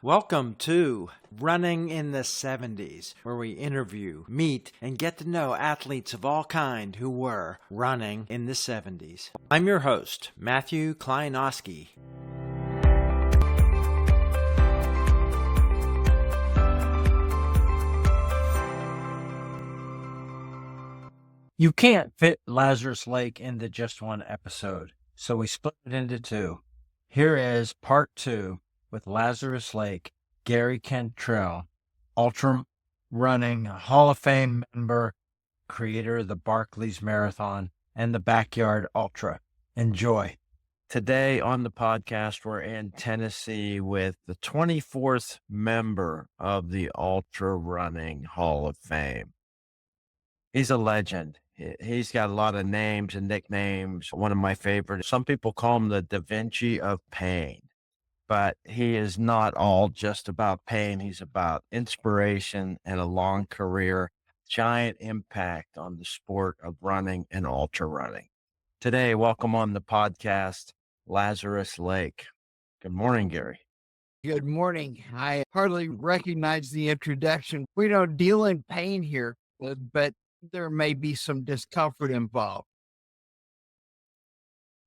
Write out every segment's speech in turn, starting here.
Welcome to Running in the 70s, where we interview, meet, and get to know athletes of all kind who were running in the 70s. I'm your host, Matthew Kleinowski. You can't fit Lazarus Lake into just one episode, so we split it into two. Here is part 2 with Lazarus Lake, Gary Cantrell, Ultrarunning Hall of Fame member, creator of the Barkley's Marathon and the Backyard Ultra. Enjoy. Today on the podcast, we're in Tennessee with the 24th member of the Ultrarunning Hall of Fame. He's a legend. He's got a lot of names and nicknames. One of my favorites, some people call him the Da Vinci of pain. But he is not all just about pain. He's about inspiration and a long career, giant impact on the sport of running and ultra running. Today, welcome on the podcast, Lazarus Lake. Good morning, Gary. Good morning. I hardly recognize the introduction. We don't deal in pain here, but there may be some discomfort involved.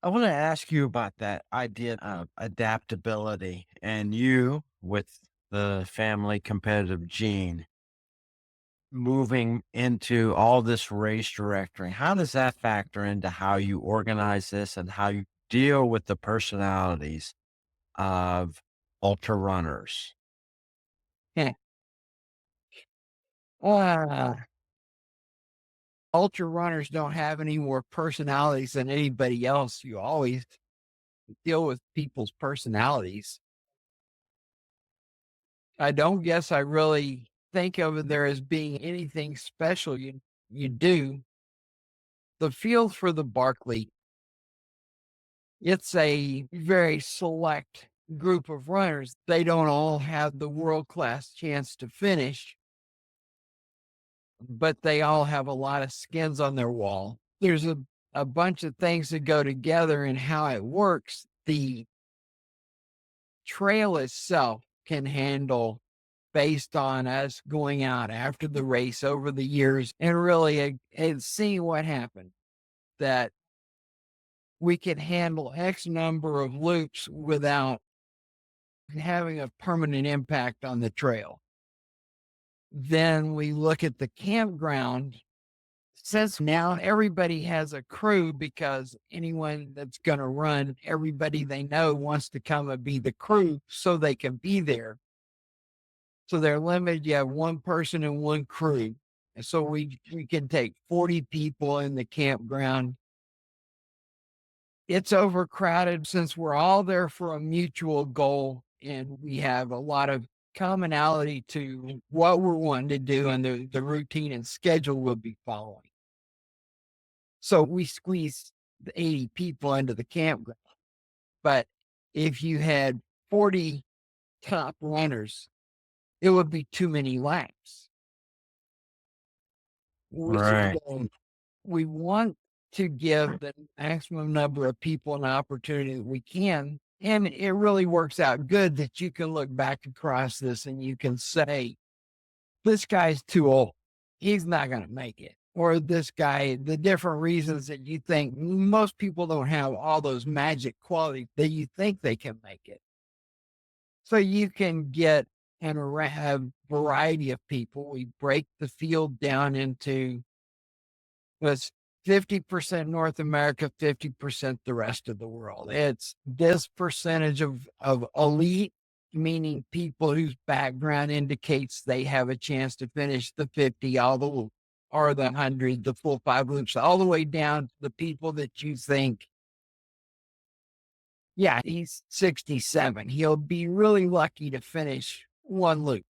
I want to ask you about that idea of adaptability and you with the family competitive gene moving into all this race directing. How does that factor into how you organize this and how you deal with the personalities of ultra runners? Ultra runners don't have any more personalities than anybody else. You always deal with people's personalities. I don't guess I really think of there as being anything special you do. The field for the Barkley, it's a very select group of runners. They don't all have the world-class chance to finish, but they all have a lot of skins on their wall. There's a bunch of things that go together in how it works. The trail itself can handle, based on us going out after the race over the years and really seeing what happened, that we can handle X number of loops without having a permanent impact on the trail. Then we look at the campground. Since now everybody has a crew, because anyone that's going to run, everybody they know wants to come and be the crew so they can be there. So they're limited. You have one person and one crew. And so we can take 40 people in the campground. It's overcrowded since we're all there for a mutual goal, and we have a lot of commonality to what we're wanting to do and the routine and schedule we'll be following. So we squeeze the 80 people into the campground. But if you had 40 top runners, it would be too many laps. Right. We want to give the maximum number of people an opportunity that we can. And it really works out good that you can look back across this and you can say, this guy's too old. He's not going to make it. Or this guy, the different reasons that you think most people don't have all those magic qualities that you think they can make it. So you can get and have a variety of people. We break the field down into 50% North America, 50% the rest of the world. It's this percentage of elite, meaning people whose background indicates they have a chance to finish the 50, or the 100, the full 5 loops, all the way down to the people that you think, yeah, he's 67. He'll be really lucky to finish one loop.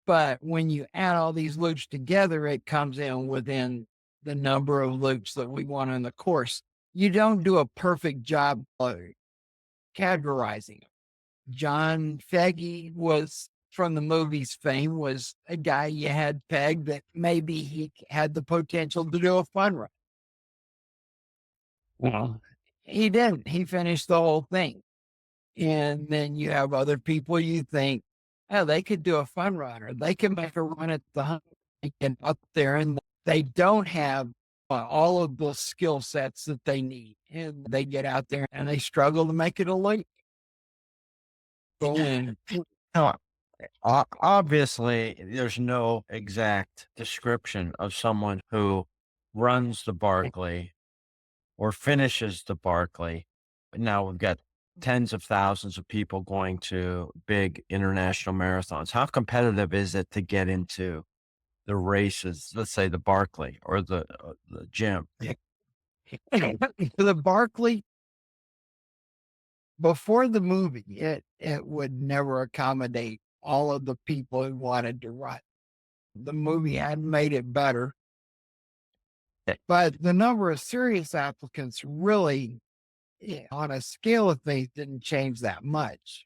But when you add all these loops together, it comes in within the number of loops that we want on the course. You don't do a perfect job of categorizing them. John Fegge was, from the movie's fame, was a guy you had pegged that maybe he had the potential to do a fun run. Well, he didn't. He finished the whole thing. And then you have other people you think, oh, they could do a fun run, or they can make a run at the 100 and up there, and they don't have all of the skill sets that they need. And they get out there and they struggle to make it a late. And No, obviously, there's no exact description of someone who runs the Barkley or finishes the Barkley. Now we've got tens of thousands of people going to big international marathons. How competitive is it to get into the races, let's say the Barkley or the Jim? the Barkley, before the movie, it would never accommodate all of the people who wanted to run. The movie had made it better, but the number of serious applicants really, on a scale of things, didn't change that much.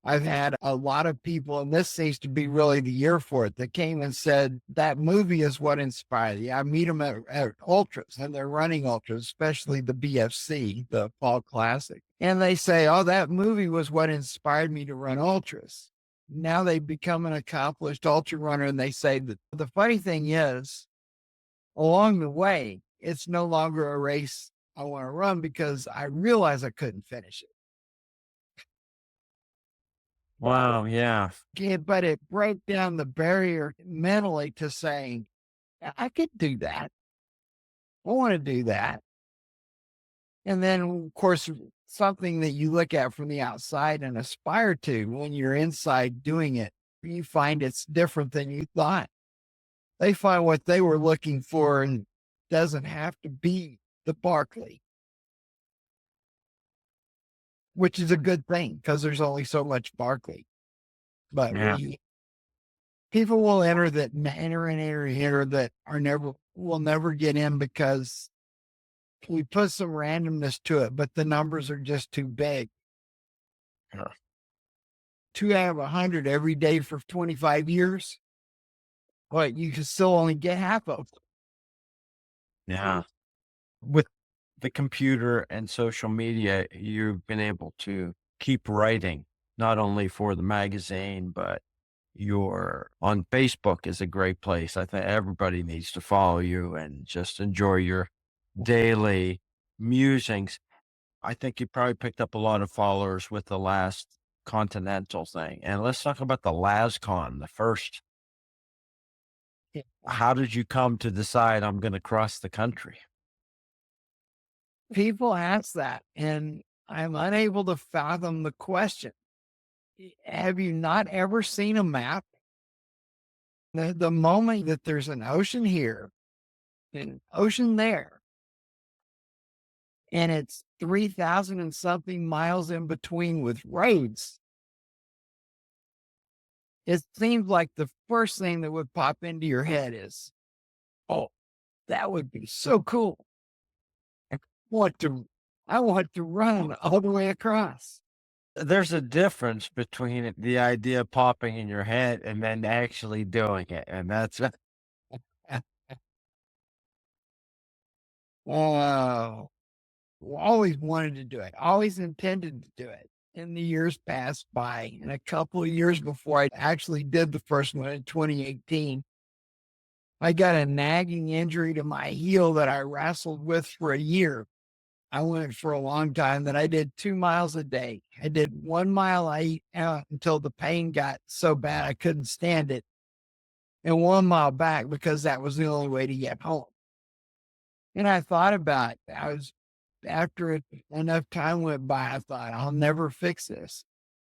I've had a lot of people, and this seems to be really the year for it, that came and said that movie is what inspired you. I meet them at ultras, and they're running ultras, especially the BFC, the Fall Classic. And they say, oh, that movie was what inspired me to run ultras. Now they've become an accomplished ultra runner, and they say that the funny thing is, along the way, it's no longer a race I want to run because I realized I couldn't finish it. Wow, yeah. But it broke down the barrier mentally to saying, I could do that. I want to do that. And then, of course, something that you look at from the outside and aspire to, when you're inside doing it, you find it's different than you thought. They find what they were looking for and doesn't have to be the Barkley, which is a good thing because there's only so much Barkley. But Yeah. people will enter that will never get in because we put some randomness to it, but the numbers are just too big. Yeah. To have 100 every day for 25 years, but you can still only get half of them. Yeah. With the computer and social media, you've been able to keep writing, not only for the magazine, but you're on Facebook is a great place. I think everybody needs to follow you and just enjoy your daily musings. I think you probably picked up a lot of followers with the last Continental thing. And let's talk about the LasCon, the first. How did you come to decide I'm going to cross the country? People ask that, and I'm unable to fathom the question. Have you not ever seen a map? The moment that there's an ocean here, an ocean there, and it's 3,000 and something miles in between with roads, it seems like the first thing that would pop into your head is, oh, that would be so cool. I want to run all the way across. There's a difference between the idea popping in your head and then actually doing it. And that's Oh, always wanted to do it, always intended to do it. And the years passed by, and a couple of years before I actually did the first one in 2018, I got a nagging injury to my heel that I wrestled with for a year. I went for a long time that I did 2 miles a day. I did 1 mile until the pain got so bad I couldn't stand it, and 1 mile back because that was the only way to get home. And I thought about it. After enough time went by, I thought, I'll never fix this.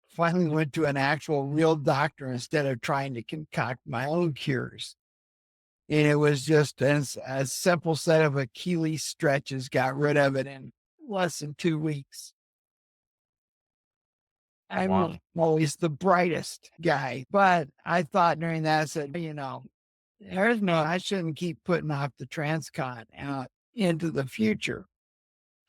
Finally went to an actual real doctor instead of trying to concoct my own cures. And it was just a simple set of Achilles stretches, got rid of it in less than 2 weeks. I'm Wow. always the brightest guy, but I thought during that, I said, I shouldn't keep putting off the Transcon out into the future.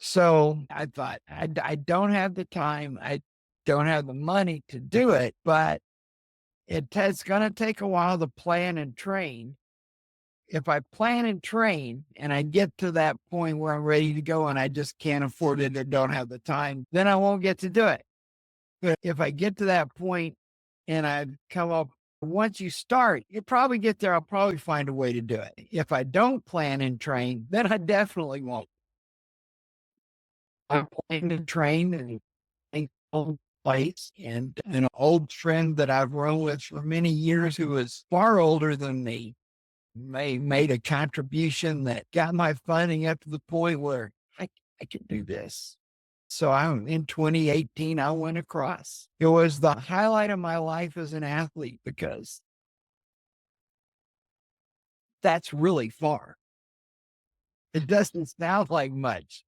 So I thought, I don't have the time. I don't have the money to do it, but it's going to take a while to plan and train. If I plan and train and I get to that point where I'm ready to go and I just can't afford it or don't have the time, then I won't get to do it. But if I get to that point and I come up, once you start, you probably get there. I'll probably find a way to do it. If I don't plan and train, then I definitely won't. I plan to train and think old place, and an old friend that I've run with for many years who was far older than me made a contribution that got my funding up to the point where I can do this. So in 2018, I went across. It was the highlight of my life as an athlete because that's really far. It doesn't sound like much.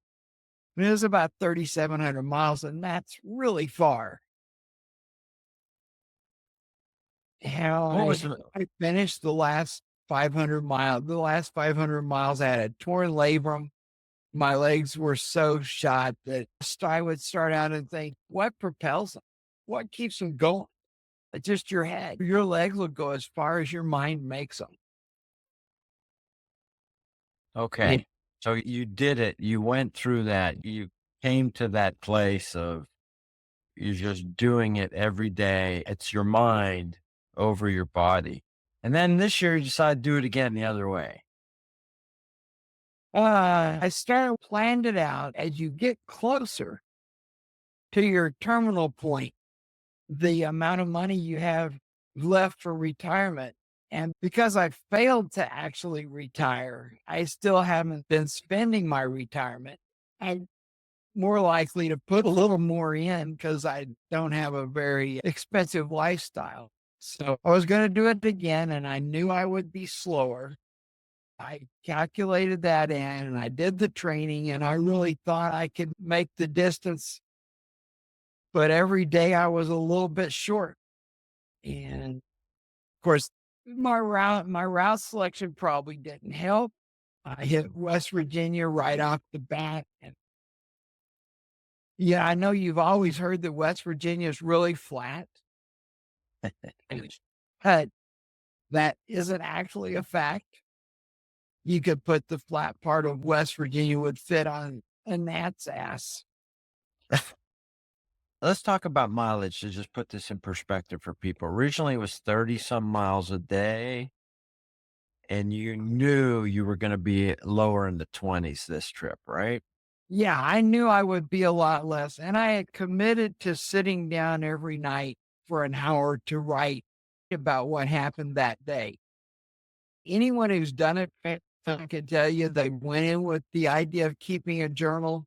It was about 3,700 miles, and that's really far. Hell, What was the, I finished the last 500 miles. The last 500 miles, I had a torn labrum. My legs were so shot that I would start out and think, what propels them? What keeps them going? It's just your head. Your legs will go as far as your mind makes them. okay. So you did it. You went through that. You came to that place of you're just doing it every day. It's your mind over your body. And then this year you decided to do it again the other way. I planned it out as you get closer to your terminal point, the amount of money you have left for retirement. And because I failed to actually retire, I still haven't been spending my retirement. I'm more likely to put a little more in because I don't have a very expensive lifestyle. So I was going to do it again, and I knew I would be slower. I calculated that in and I did the training, and I really thought I could make the distance. But every day I was a little bit short. And of course, my route selection probably didn't help. I hit West Virginia right off the bat. And yeah, I know you've always heard that West Virginia is really flat, but that isn't actually a fact. You could put the flat part of West Virginia would fit on a gnat's ass. Let's talk about mileage to just put this in perspective for people. Originally, it was 30 some miles a day, and you knew you were going to be lower in the 20s this trip, right? Yeah, I knew I would be a lot less. And I had committed to sitting down every night for an hour to write about what happened that day. Anyone who's done it can tell you they went in with the idea of keeping a journal.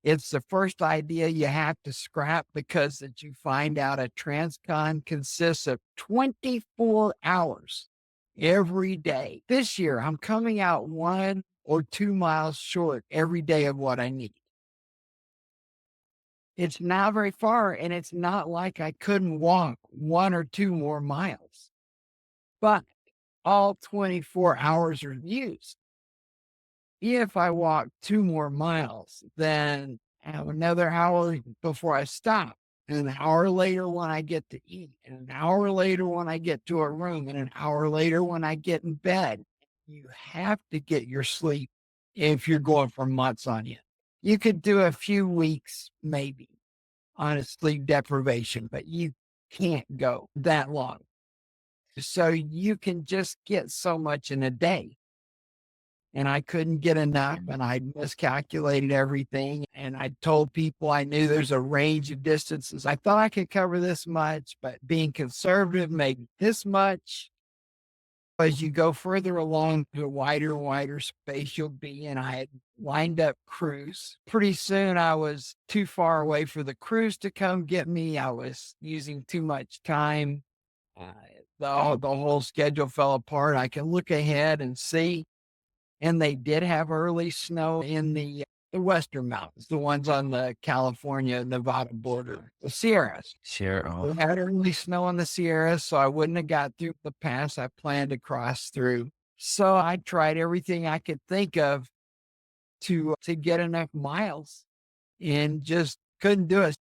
It's the first idea you have to scrap because that you find out a transcon consists of 24 hours every day. This year, I'm coming out 1 or 2 miles short every day of what I need. It's not very far, and it's not like I couldn't walk 1 or 2 more miles, but all 24 hours are used. If I walk 2 more miles, then I have another hour before I stop, and an hour later when I get to eat, and an hour later when I get to a room, and an hour later when I get in bed. You have to get your sleep if you're going for months on end. You could do a few weeks, maybe, on a sleep deprivation, but you can't go that long. So you can just get so much in a day. And I couldn't get enough, and I miscalculated everything. And I told people I knew there's a range of distances. I thought I could cover this much, but being conservative, maybe this much. As you go further along to a wider and wider space you'll be in, I had lined up crews. Pretty soon I was too far away for the crews to come get me. I was using too much time. The whole schedule fell apart. I can look ahead and see. And they did have early snow in the western mountains, the ones on the California-Nevada border, the Sierras. Sure. We had early snow on the Sierras, so I wouldn't have got through the pass I planned to cross through. So I tried everything I could think of to get enough miles and just couldn't do it.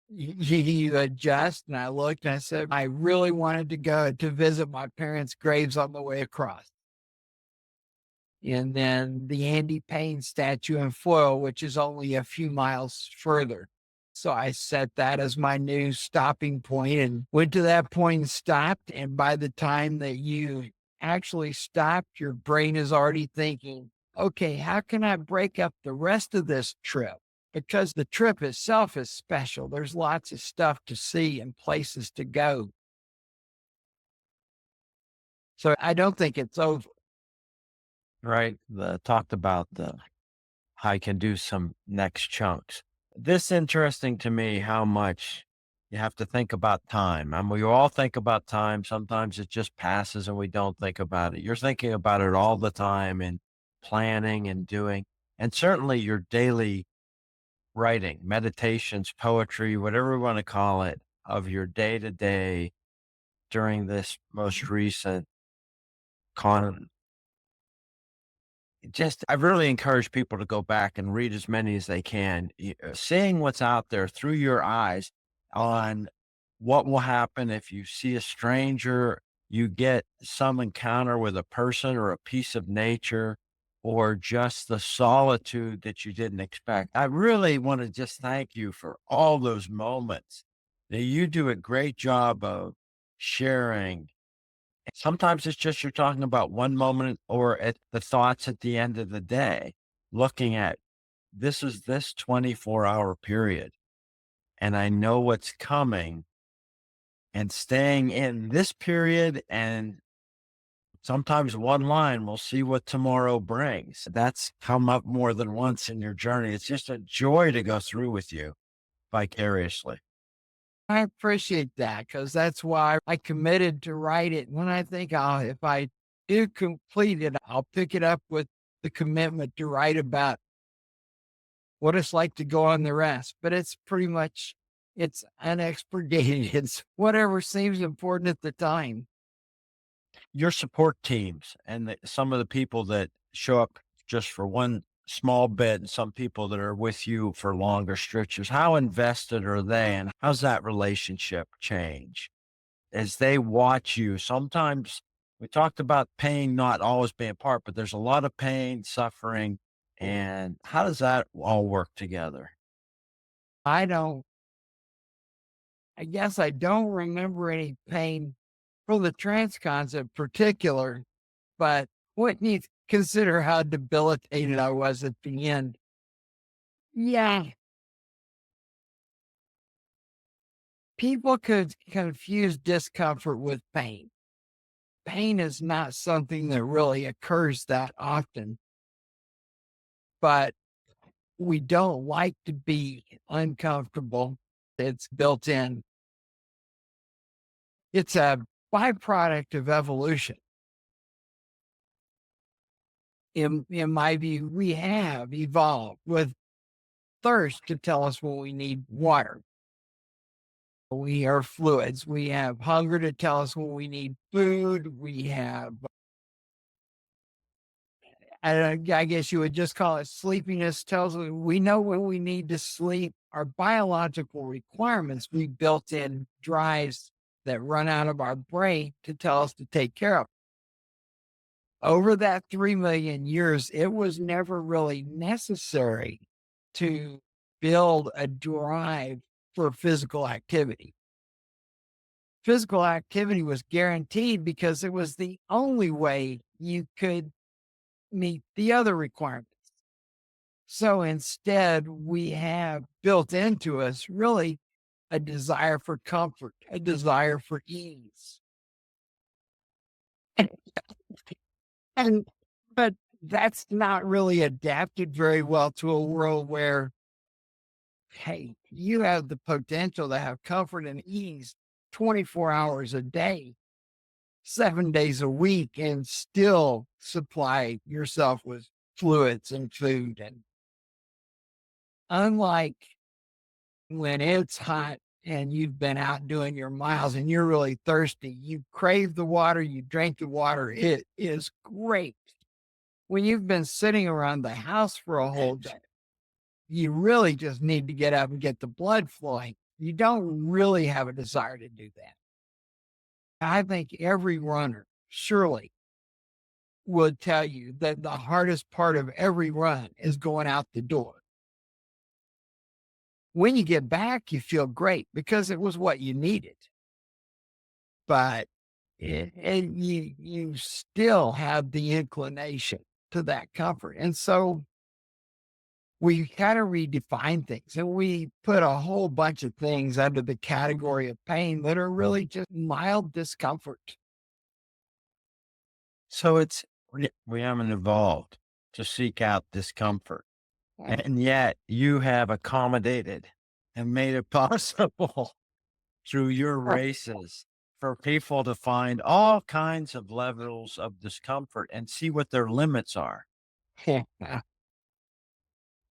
You adjust, and I looked and I said, I really wanted to go to visit my parents' graves on the way across. and then the Andy Payne statue in Foyle, which is only a few miles further. So I set that as my new stopping point and went to that point and stopped. And by the time that you actually stopped, your brain is already thinking, okay, how can I break up the rest of this trip? Because the trip itself is special. There's lots of stuff to see and places to go. So I don't think it's over. Right. Talked about how you can do some next chunks. This interesting to me how much you have to think about time. And we all think about time. Sometimes it just passes and we don't think about it. You're thinking about it all the time and planning and doing, and certainly your daily writing, meditations, poetry, whatever we want to call it, of your day to day during this most recent con. Just, I really encourage people to go back and read as many as they can, seeing what's out there through your eyes on what will happen if you see a stranger, you get some encounter with a person or a piece of nature, or just the solitude that you didn't expect. I really want to just thank you for all those moments. Now, you do a great job of sharing. Sometimes it's just you're talking about one moment or at the thoughts at the end of the day, looking at this 24-hour period, and I know what's coming, and staying in this period, and sometimes one line, we'll see what tomorrow brings. That's come up more than once in your journey. It's just a joy to go through with you vicariously. I appreciate that because that's why I committed to write it. When I think, oh, if I do complete it, I'll pick it up with the commitment to write about what it's like to go on the rest. But it's pretty much, it's unexpurgated. It's whatever seems important at the time. Your support teams and some of the people that show up just for one small bit and some people that are with you for longer stretches, how invested are they and how's that relationship change as they watch you? Sometimes we talked about pain not always being part, but there's a lot of pain, suffering, and how does that all work together? I don't, I guess I don't remember any pain for the transcons in particular, but when you consider how debilitated I was at the end, yeah, people could confuse discomfort with pain. Pain is not something that really occurs that often, but we don't like to be uncomfortable. It's built in. It's a byproduct of evolution. In my view, we have evolved with thirst to tell us when we need water. We are fluids. We have hunger to tell us when we need food. We have, I guess you would just call it sleepiness, tells us we know when we need to sleep. Our biological requirements, we built in drives that run out of our brain to tell us to take care of. Over that 3 million years, it was never really necessary to build a drive for physical activity. Physical activity was guaranteed because it was the only way you could meet the other requirements. So instead, we have built into us really a desire for comfort, a desire for ease. And but that's not really adapted very well to a world where, hey, you have the potential to have comfort and ease 24 hours a day, 7 days a week, and still supply yourself with fluids and food. And unlike when it's hot and you've been out doing your miles and you're really thirsty, you crave the water, you drink the water. It is great. When you've been sitting around the house for a whole day, you really just need to get up and get the blood flowing. You don't really have a desire to do that. I think every runner, surely will tell you that the hardest part of every run is going out the door. When you get back, you feel great because it was what you needed. But and you still have the inclination to that comfort. And so we kind of redefine things and we put a whole bunch of things under the category of pain that are really just mild discomfort. So we haven't evolved to seek out discomfort. And yet you have accommodated and made it possible through your races for people to find all kinds of levels of discomfort and see what their limits are.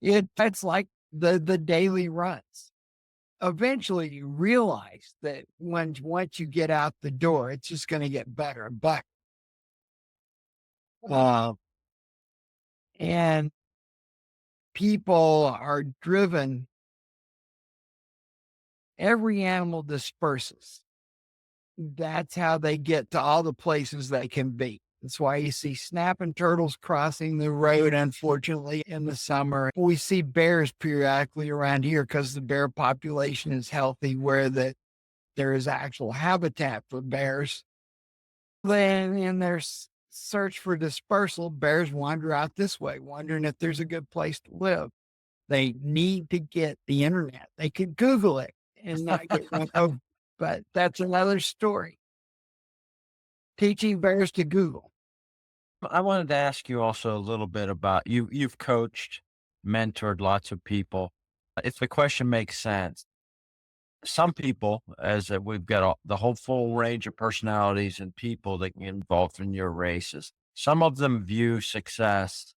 It's like the daily runs. Eventually you realize that once you get out the door, it's just going to get better and better. Uh, and people are driven. Every animal disperses. That's how they get to all the places they can be. That's why you see snapping turtles crossing the road, unfortunately, in the summer. We see bears periodically around here because the bear population is healthy, where there is actual habitat for bears. Then in their search for dispersal, bears wander out this way, wondering if there's a good place to live. They need to get the internet. They could Google it and not get run over. But that's another story. Teaching bears to Google. I wanted to ask you also a little bit about you've coached, mentored lots of people. If the question makes sense, some people, as we've got the whole full range of personalities and people that get involved in your races, some of them view success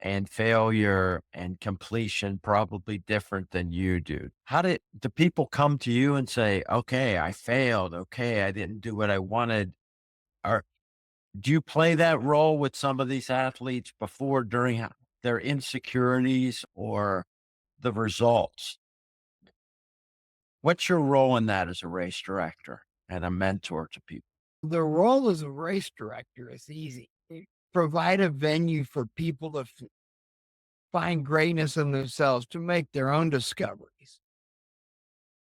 and failure and completion probably different than you do. How do people come to you and say, okay, I failed. Okay, I didn't do what I wanted? Or do you play that role with some of these athletes before, during their insecurities or the results? What's your role in that as a race director and a mentor to people? The role as a race director is easy. Provide a venue for people to find greatness in themselves, to make their own discoveries.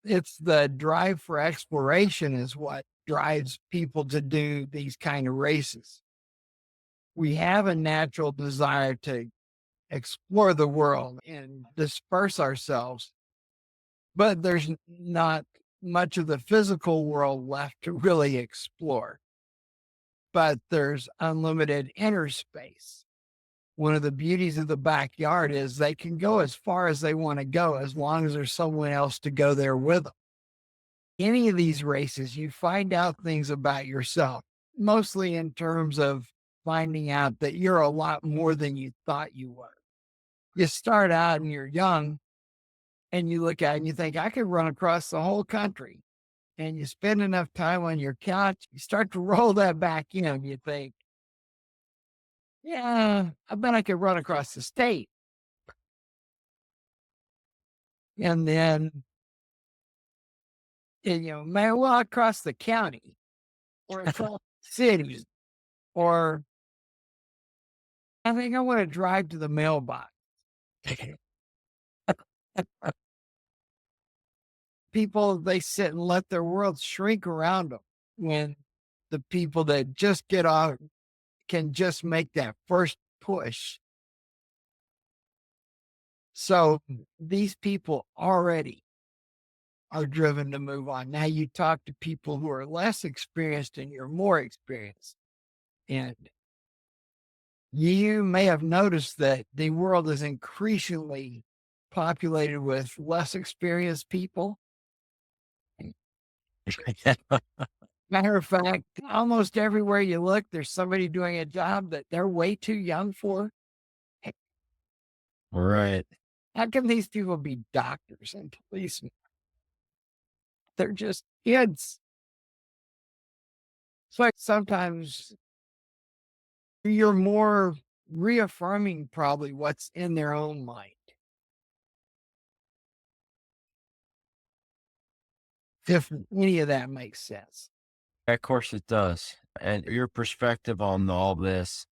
It's the drive for exploration is what drives people to do these kind of races. We have a natural desire to explore the world and disperse ourselves, but there's not much of the physical world left to really explore. But there's unlimited inner space. One of the beauties of the backyard is they can go as far as they want to go as long as there's someone else to go there with them. Any of these races, you find out things about yourself, mostly in terms of finding out that you're a lot more than you thought you were. You start out and you're young and you look at it and you think, I could run across the whole country. And you spend enough time on your couch, you start to roll that back in. You think, yeah, I bet I could run across the state. And then, man, well, across the county or across cities, or I think I want to drive to the mailbox. People, they sit and let their world shrink around them when the people that just get off can just make that first push. So these people already are driven to move on. Now you talk to people who are less experienced and you're more experienced. And you may have noticed that the world is increasingly populated with less experienced people. Matter of fact, almost everywhere you look, there's somebody doing a job that they're way too young for. Right. How can these people be doctors and policemen? They're just kids. So sometimes you're more reaffirming probably what's in their own mind. If any of that makes sense. Of course it does. And your perspective on all this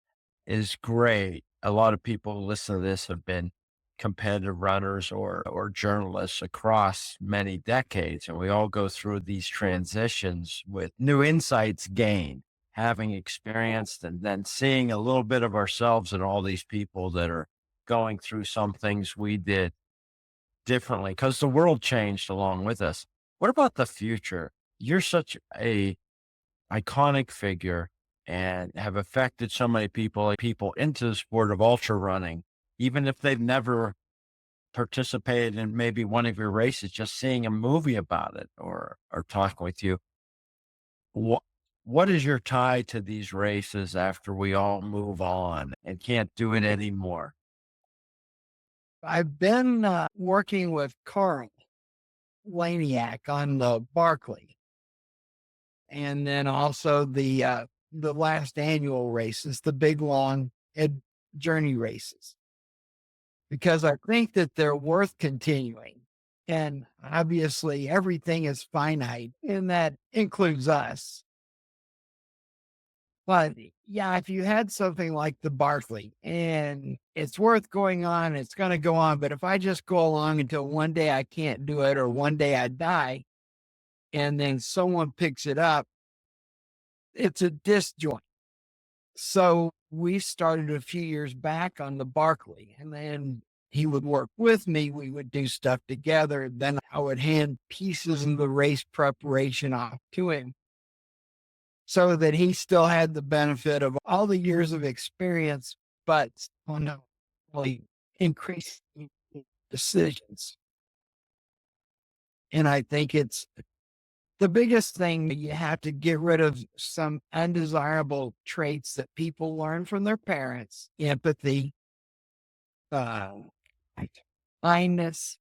is great. A lot of people who listen to this have been competitive runners or journalists across many decades, and we all go through these transitions with new insights gained, having experienced and then seeing a little bit of ourselves in all these people that are going through some things we did differently because the world changed along with us. What about the future? You're such a iconic figure and have affected so many people into the sport of ultra running, even if they've never participated in maybe one of your races, just seeing a movie about it or talking with you. What what is your tie to these races after we all move on and can't do it anymore? I've been working with Carl Laniak on the Barkley, and then also the last annual races, the big long journey races, because I think that they're worth continuing. And obviously, everything is finite, and that includes us. But yeah, if you had something like the Barkley and it's worth going on, it's going to go on. But if I just go along until one day I can't do it or one day I die and then someone picks it up, it's a disjoint. So we started a few years back on the Barkley, and then he would work with me. We would do stuff together. Then I would hand pieces of the race preparation off to him so that he still had the benefit of all the years of experience, but on a really increased decisions. And I think it's the biggest thing that you have to get rid of some undesirable traits that people learn from their parents: empathy, uh, kindness.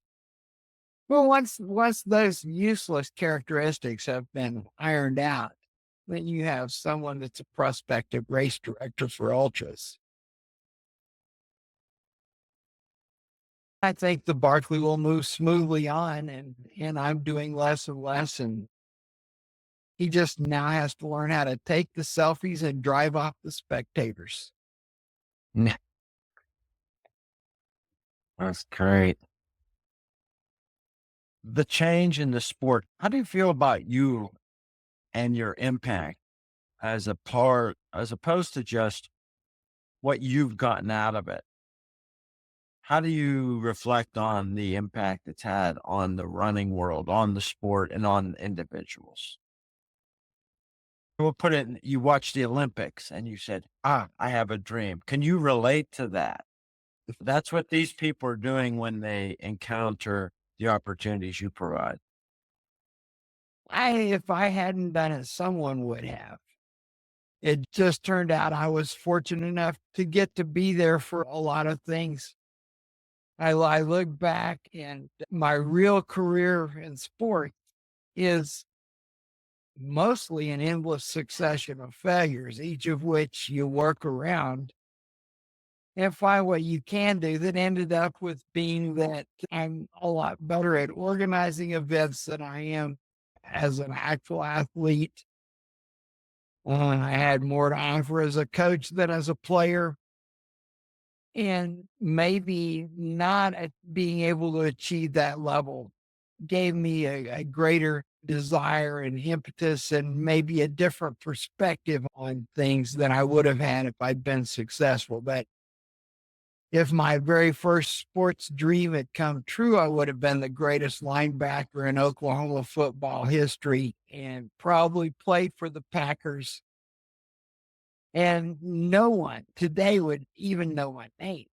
Well, once those useless characteristics have been ironed out, then you have someone that's a prospective race director for ultras. I think the Barkley will move smoothly on, and I'm doing less and less, and he just now has to learn how to take the selfies and drive off the spectators. That's great. The change in the sport, how do you feel about you and your impact as opposed to just what you've gotten out of it? How do you reflect on the impact it's had on the running world, on the sport, and on individuals? We'll put it in, you watched the Olympics and you said, I have a dream. Can you relate to that? That's what these people are doing when they encounter the opportunities you provide. If I hadn't done it, someone would have. It just turned out I was fortunate enough to get to be there for a lot of things. I look back and my real career in sport is mostly an endless succession of failures, each of which you work around and find what you can do, that ended up with being that I'm a lot better at organizing events than I am as an actual athlete. I had more to offer as a coach than as a player. And maybe not at being able to achieve that level gave me a greater desire and impetus and maybe a different perspective on things than I would have had if I'd been successful. But if my very first sports dream had come true, I would have been the greatest linebacker in Oklahoma football history and probably played for the Packers. And no one today would even know my name,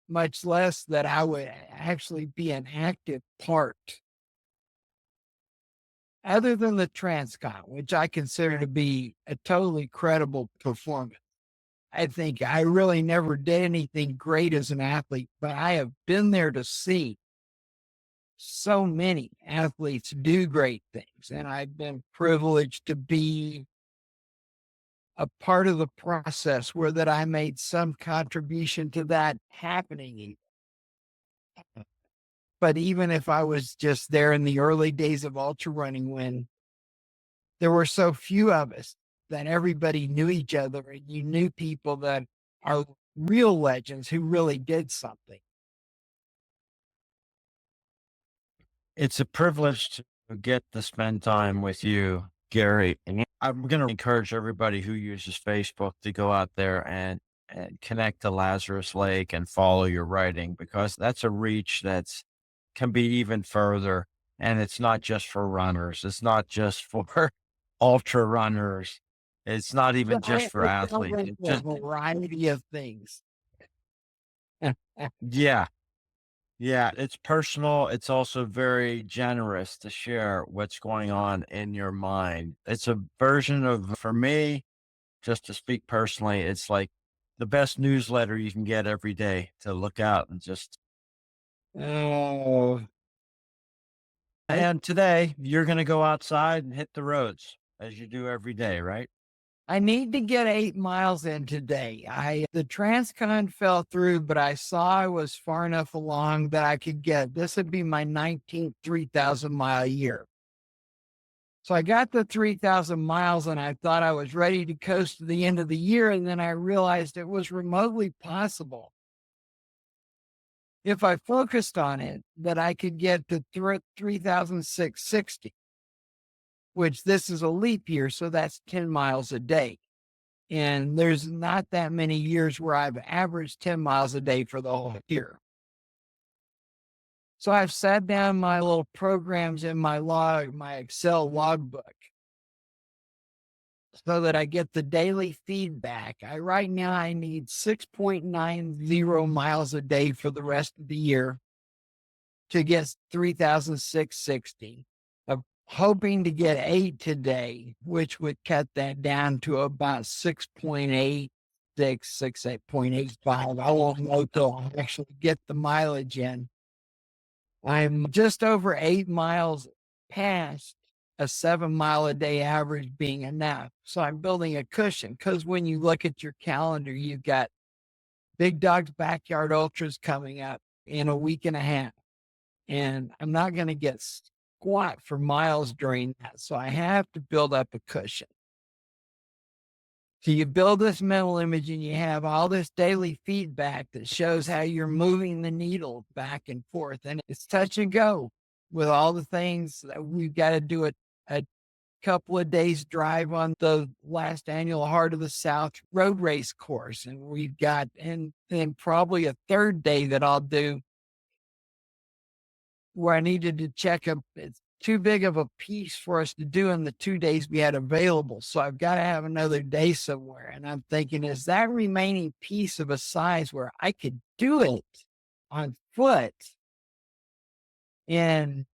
much less that I would actually be an active part, other than the Transcon, which I consider to be a totally credible performance. I think I really never did anything great as an athlete, but I have been there to see so many athletes do great things. And I've been privileged to be a part of the process where that I made some contribution to that happening. But even if I was just there in the early days of ultra running, when there were so few of us that everybody knew each other and you knew people that are real legends who really did something. It's a privilege to get to spend time with you, Gary. And I'm going to encourage everybody who uses Facebook to go out there and connect to Lazarus Lake and follow your writing, because that's a reach that's can be even further. And it's not just for runners. It's not just for ultra runners. It's not even just for I athletes. cover It a just, variety of things. yeah. Yeah, it's personal. It's also very generous to share what's going on in your mind. It's a version of, for me, just to speak personally, it's like the best newsletter you can get every day to look out and just. Oh, And today you're going to go outside and hit the roads as you do every day, right? I need to get 8 miles in today. The Transcon fell through, but I saw I was far enough along that I could get, this would be my 19th 3,000 mile year. So I got the 3,000 miles and I thought I was ready to coast to the end of the year. And then I realized it was remotely possible, if I focused on it, that I could get to 3,660, which this is a leap year. So that's 10 miles a day. And there's not that many years where I've averaged 10 miles a day for the whole year. So I've sat down my little programs in my Excel logbook, so that I get the daily feedback. Right now I need 6.90 miles a day for the rest of the year to get 3,660. I'm hoping to get 8 today, which would cut that down to about 6.86, 6.85. I won't know till I actually get the mileage in. I'm just over 8 miles past a 7 mile a day average being enough. So I'm building a cushion, because when you look at your calendar, you've got Big Dog's Backyard Ultras coming up in a week and a half. And I'm not going to get squat for miles during that. So I have to build up a cushion. So you build this mental image and you have all this daily feedback that shows how you're moving the needle back and forth. And it's touch and go with all the things that we've got to do a couple of days drive on the last annual Heart of the South road race course. And we've got, and then probably a third day that I'll do where I needed to check up. It's too big of a piece for us to do in the 2 days we had available. So I've got to have another day somewhere. And I'm thinking, is that remaining piece of a size where I could do it on foot? And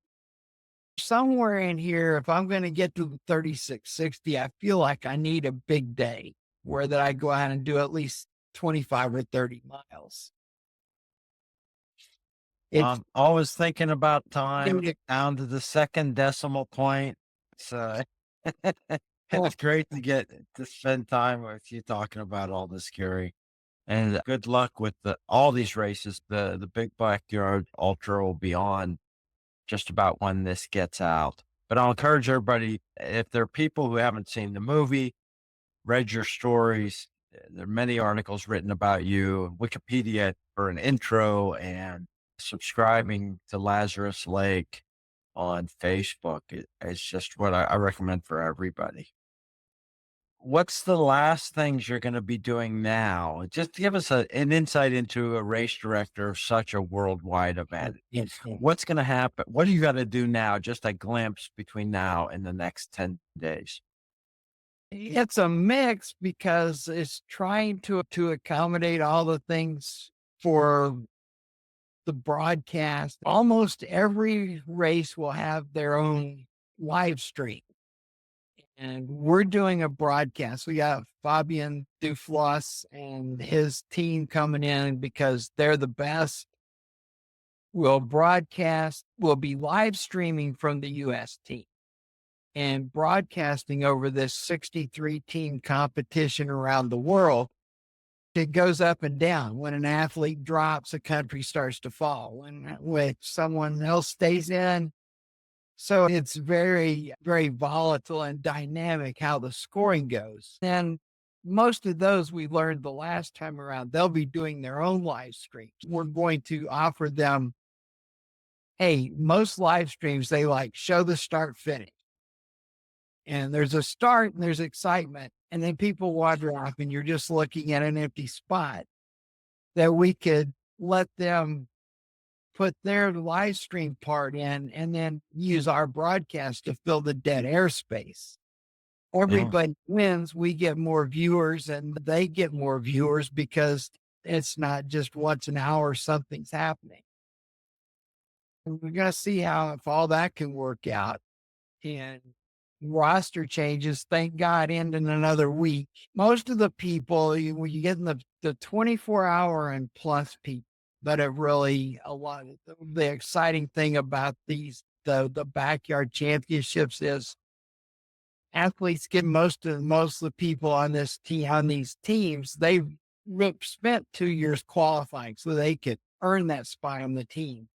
somewhere in here, if I'm going to get to the 3660, I feel like I need a big day where that I go out and do at least 25 or 30 miles. It's Always thinking about time down to the second decimal point. So it's great to get to spend time with you talking about all this, Gary. And good luck with all these races. The Big Backyard Ultra will be on just about when this gets out. But I'll encourage everybody, if there are people who haven't seen the movie, read your stories, there are many articles written about you, Wikipedia for an intro, and subscribing to Lazarus Lake on Facebook. It's just what I recommend for everybody. What's the last things you're going to be doing now? Just give us an insight into a race director of such a worldwide event. What's going to happen? What do you got to do now? Just a glimpse between now and the next 10 days. It's a mix, because it's trying to accommodate all the things for the broadcast. Almost every race will have their own live stream. And we're doing a broadcast. We got Fabian Duflos and his team coming in because they're the best. We'll broadcast, we'll be live streaming from the US team and broadcasting over this 63 team competition around the world. It goes up and down. When an athlete drops, a country starts to fall. When someone else stays in, so it's very, very volatile and dynamic how the scoring goes. And most of those we learned the last time around, they'll be doing their own live streams. We're going to offer them, hey, most live streams, they like show the start finish. And there's a start and there's excitement. And then people wander off and you're just looking at an empty spot, that we could let them put their live stream part in and then use our broadcast to fill the dead airspace. Everybody wins. We get more viewers and they get more viewers because it's not just once an hour something's happening. And we're going to see how, if all that can work out. And roster changes, thank God, end in another week. Most of the people, when you get in the 24-hour and plus people that have really a lot of the exciting thing about these, the backyard championships is athletes get most of the people on this team, on these teams, they've spent 2 years qualifying so they could earn that spot on the team.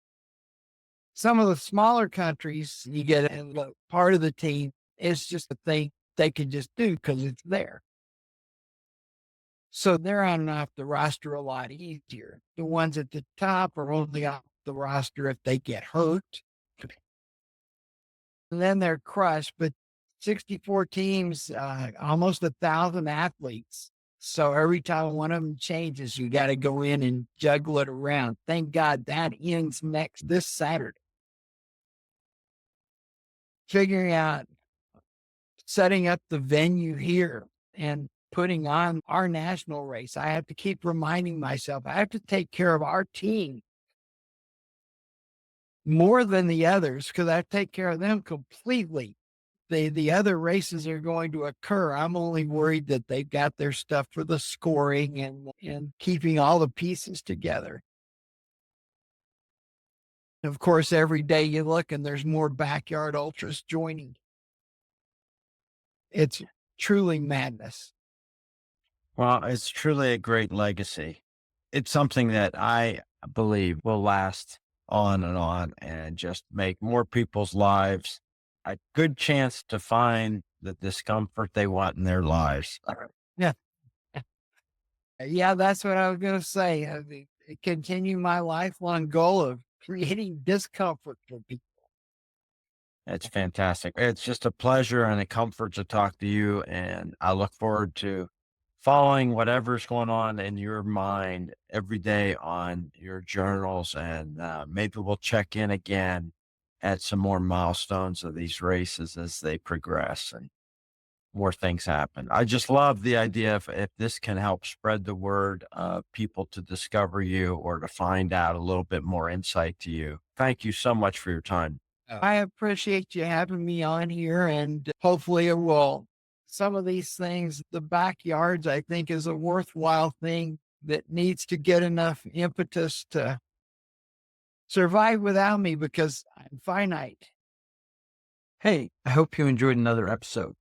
Some of the smaller countries, you get in part of the team, it's just a thing they can just do because it's there. So they're on and off the roster a lot easier. The ones at the top are only off the roster if they get hurt. And then they're crushed. But 64 teams, almost 1,000 athletes. So every time one of them changes, you got to go in and juggle it around. Thank God that ends this Saturday. Figuring out, setting up the venue here and putting on our national race. I have to keep reminding myself, I have to take care of our team more than the others because I take care of them completely. The other races are going to occur. I'm only worried that they've got their stuff for the scoring and keeping all the pieces together. Of course, every day you look and there's more backyard ultras joining. It's truly madness. Well, it's truly a great legacy. It's something that I believe will last on and just make more people's lives a good chance to find the discomfort they want in their lives. Yeah. Yeah, that's what I was going to say. Continue my lifelong goal of creating discomfort for people. It's fantastic. It's just a pleasure and a comfort to talk to you. And I look forward to following whatever's going on in your mind every day on your journals. And maybe we'll check in again at some more milestones of these races as they progress and more things happen. I just love the idea if this can help spread the word of people to discover you or to find out a little bit more insight to you. Thank you so much for your time. I appreciate you having me on here, and hopefully it will. Some of these things, the backyards, I think is a worthwhile thing that needs to get enough impetus to survive without me because I'm finite. Hey, I hope you enjoyed another episode.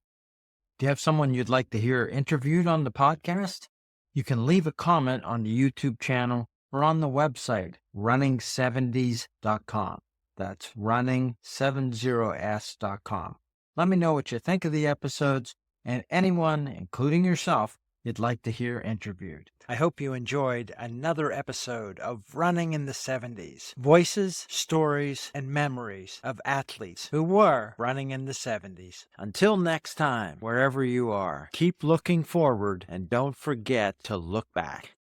Do you have someone you'd like to hear interviewed on the podcast? You can leave a comment on the YouTube channel or on the website, running70s.com. That's running70s.com. Let me know what you think of the episodes and anyone, including yourself, you'd like to hear interviewed. I hope you enjoyed another episode of Running in the 70s. Voices, stories, and memories of athletes who were running in the 70s. Until next time, wherever you are, keep looking forward and don't forget to look back.